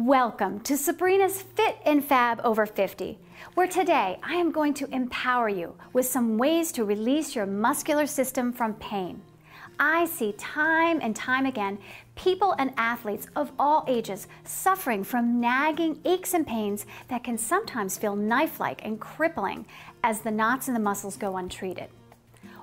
Welcome to Sabrina's Fit and Fab Over 50, where today I am going to empower you with some ways to release your muscular system from pain. I see time and time again people and athletes of all ages suffering from nagging aches and pains that can sometimes feel knife-like and crippling as the knots in the muscles go untreated.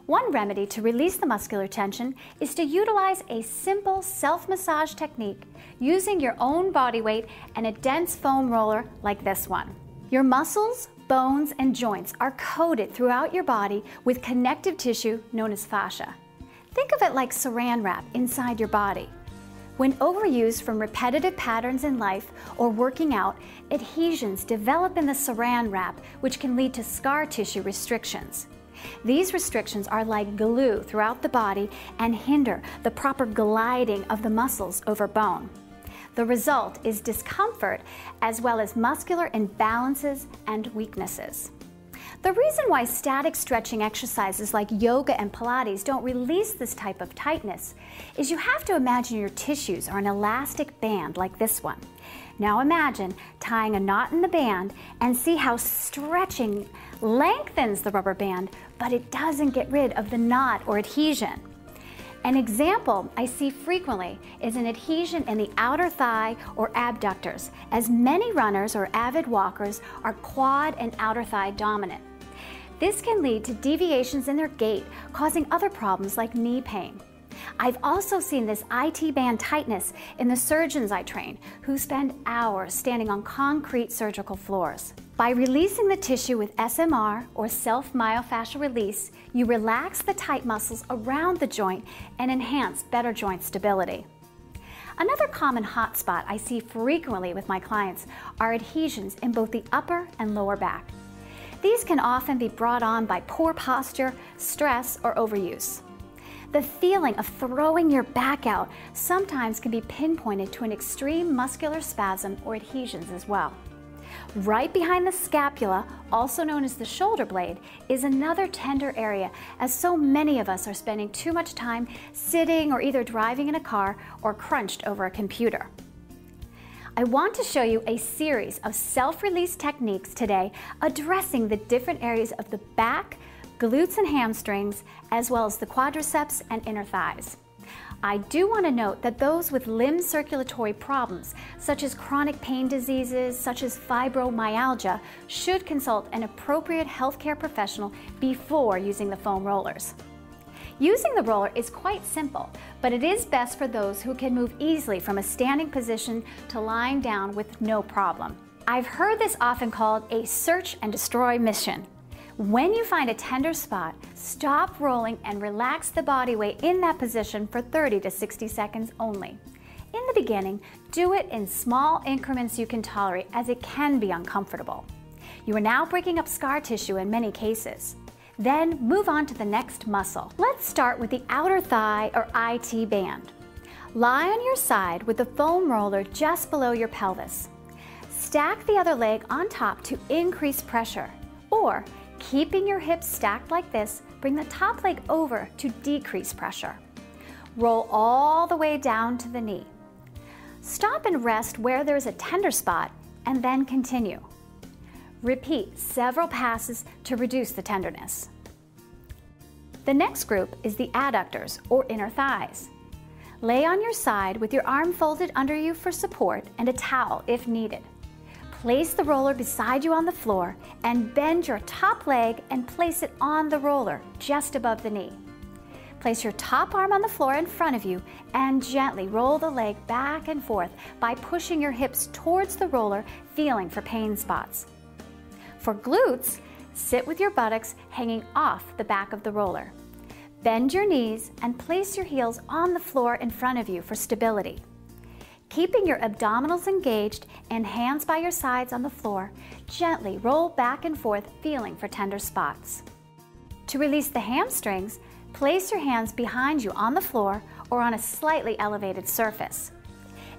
One remedy to release the muscular tension is to utilize a simple self-massage technique using your own body weight and a dense foam roller like this one. Your muscles, bones, and joints are coated throughout your body with connective tissue known as fascia. Think of it like saran wrap inside your body. When overused from repetitive patterns in life or working out, adhesions develop in the saran wrap, which can lead to scar tissue restrictions. These restrictions are like glue throughout the body and hinder the proper gliding of the muscles over bone. The result is discomfort as well as muscular imbalances and weaknesses. The reason why static stretching exercises like yoga and Pilates don't release this type of tightness is you have to imagine your tissues are an elastic band like this one. Now imagine tying a knot in the band and see how stretching lengthens the rubber band, but it doesn't get rid of the knot or adhesion. An example I see frequently is an adhesion in the outer thigh or abductors, as many runners or avid walkers are quad and outer thigh dominant. This can lead to deviations in their gait, causing other problems like knee pain. I've also seen this IT band tightness in the surgeons I train, who spend hours standing on concrete surgical floors. By releasing the tissue with S.M.R, or self-myofascial release, you relax the tight muscles around the joint and enhance better joint stability. Another common hot spot I see frequently with my clients are adhesions in both the upper and lower back. These can often be brought on by poor posture, stress, or overuse. The feeling of throwing your back out sometimes can be pinpointed to an extreme muscular spasm or adhesions as well. Right behind the scapula, also known as the shoulder blade, is another tender area, as so many of us are spending too much time sitting or either driving in a car or crunched over a computer. I want to show you a series of self-release techniques today addressing the different areas of the back, glutes and hamstrings, as well as the quadriceps and inner thighs. I do want to note that those with limb circulatory problems, such as chronic pain diseases, such as fibromyalgia, should consult an appropriate healthcare professional before using the foam rollers. Using the roller is quite simple, but it is best for those who can move easily from a standing position to lying down with no problem. I've heard this often called a search and destroy mission. When you find a tender spot, stop rolling and relax the body weight in that position for 30 to 60 seconds only. In the beginning, do it in small increments you can tolerate, as it can be uncomfortable. You are now breaking up scar tissue in many cases. Then move on to the next muscle. Let's start with the outer thigh or IT band. Lie on your side with the foam roller just below your pelvis. Stack the other leg on top to increase pressure, or keeping your hips stacked like this, bring the top leg over to decrease pressure. Roll all the way down to the knee. Stop and rest where there's a tender spot, and then continue. Repeat several passes to reduce the tenderness. The next group is the adductors or inner thighs. Lay on your side with your arm folded under you for support and a towel if needed. Place the roller beside you on the floor and bend your top leg and place it on the roller just above the knee. Place your top arm on the floor in front of you and gently roll the leg back and forth by pushing your hips towards the roller, feeling for pain spots. For glutes, sit with your buttocks hanging off the back of the roller. Bend your knees and place your heels on the floor in front of you for stability. Keeping your abdominals engaged and hands by your sides on the floor, gently roll back and forth, feeling for tender spots. To release the hamstrings, place your hands behind you on the floor or on a slightly elevated surface.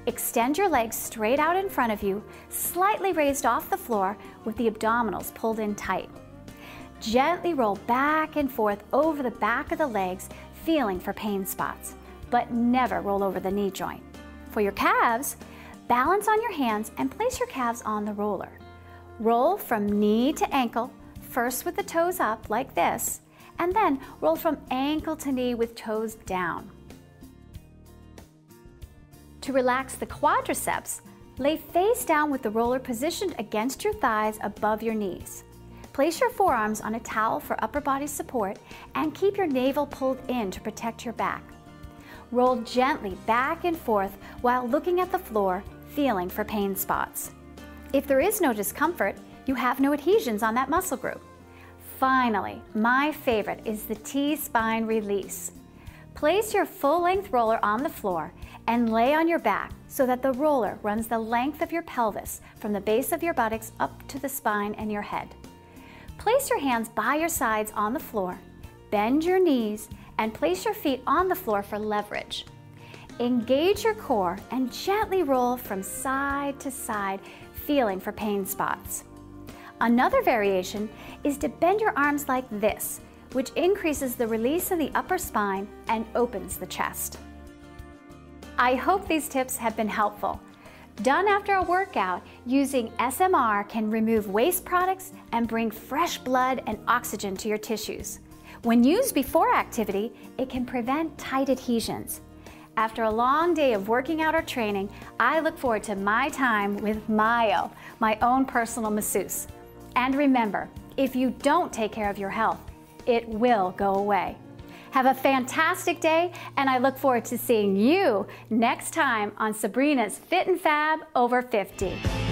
Extend your legs straight out in front of you, slightly raised off the floor with the abdominals pulled in tight. Gently roll back and forth over the back of the legs, feeling for pain spots, but never roll over the knee joint. For your calves, Balance on your hands and place your calves on the roller. Roll from knee to ankle, first with the toes up like this, and then roll from ankle to knee with toes down. To relax the quadriceps, lay face down with the roller positioned against your thighs above your knees. Place your forearms on a towel for upper body support and keep your navel pulled in to protect your back. Roll gently back and forth while looking at the floor, feeling for pain spots. If there is no discomfort, you have no adhesions on that muscle group. Finally, my favorite is the T-spine release. Place your full-length roller on the floor and lay on your back so that the roller runs the length of your pelvis from the base of your buttocks up to the spine and your head. Place your hands by your sides on the floor, bend your knees, and place your feet on the floor for leverage. Engage your core and gently roll from side to side, feeling for pain spots. Another variation is to bend your arms like this, which increases the release in the upper spine and opens the chest. I hope these tips have been helpful. Done after a workout, using S.M.R can remove waste products and bring fresh blood and oxygen to your tissues. When used before activity, it can prevent tight adhesions. After a long day of working out or training, I look forward to my time with Mayo, my own personal masseuse. And remember, if you don't take care of your health, it will go away. Have a fantastic day, and I look forward to seeing you next time on Sabrina's Fit and Fab Over 50.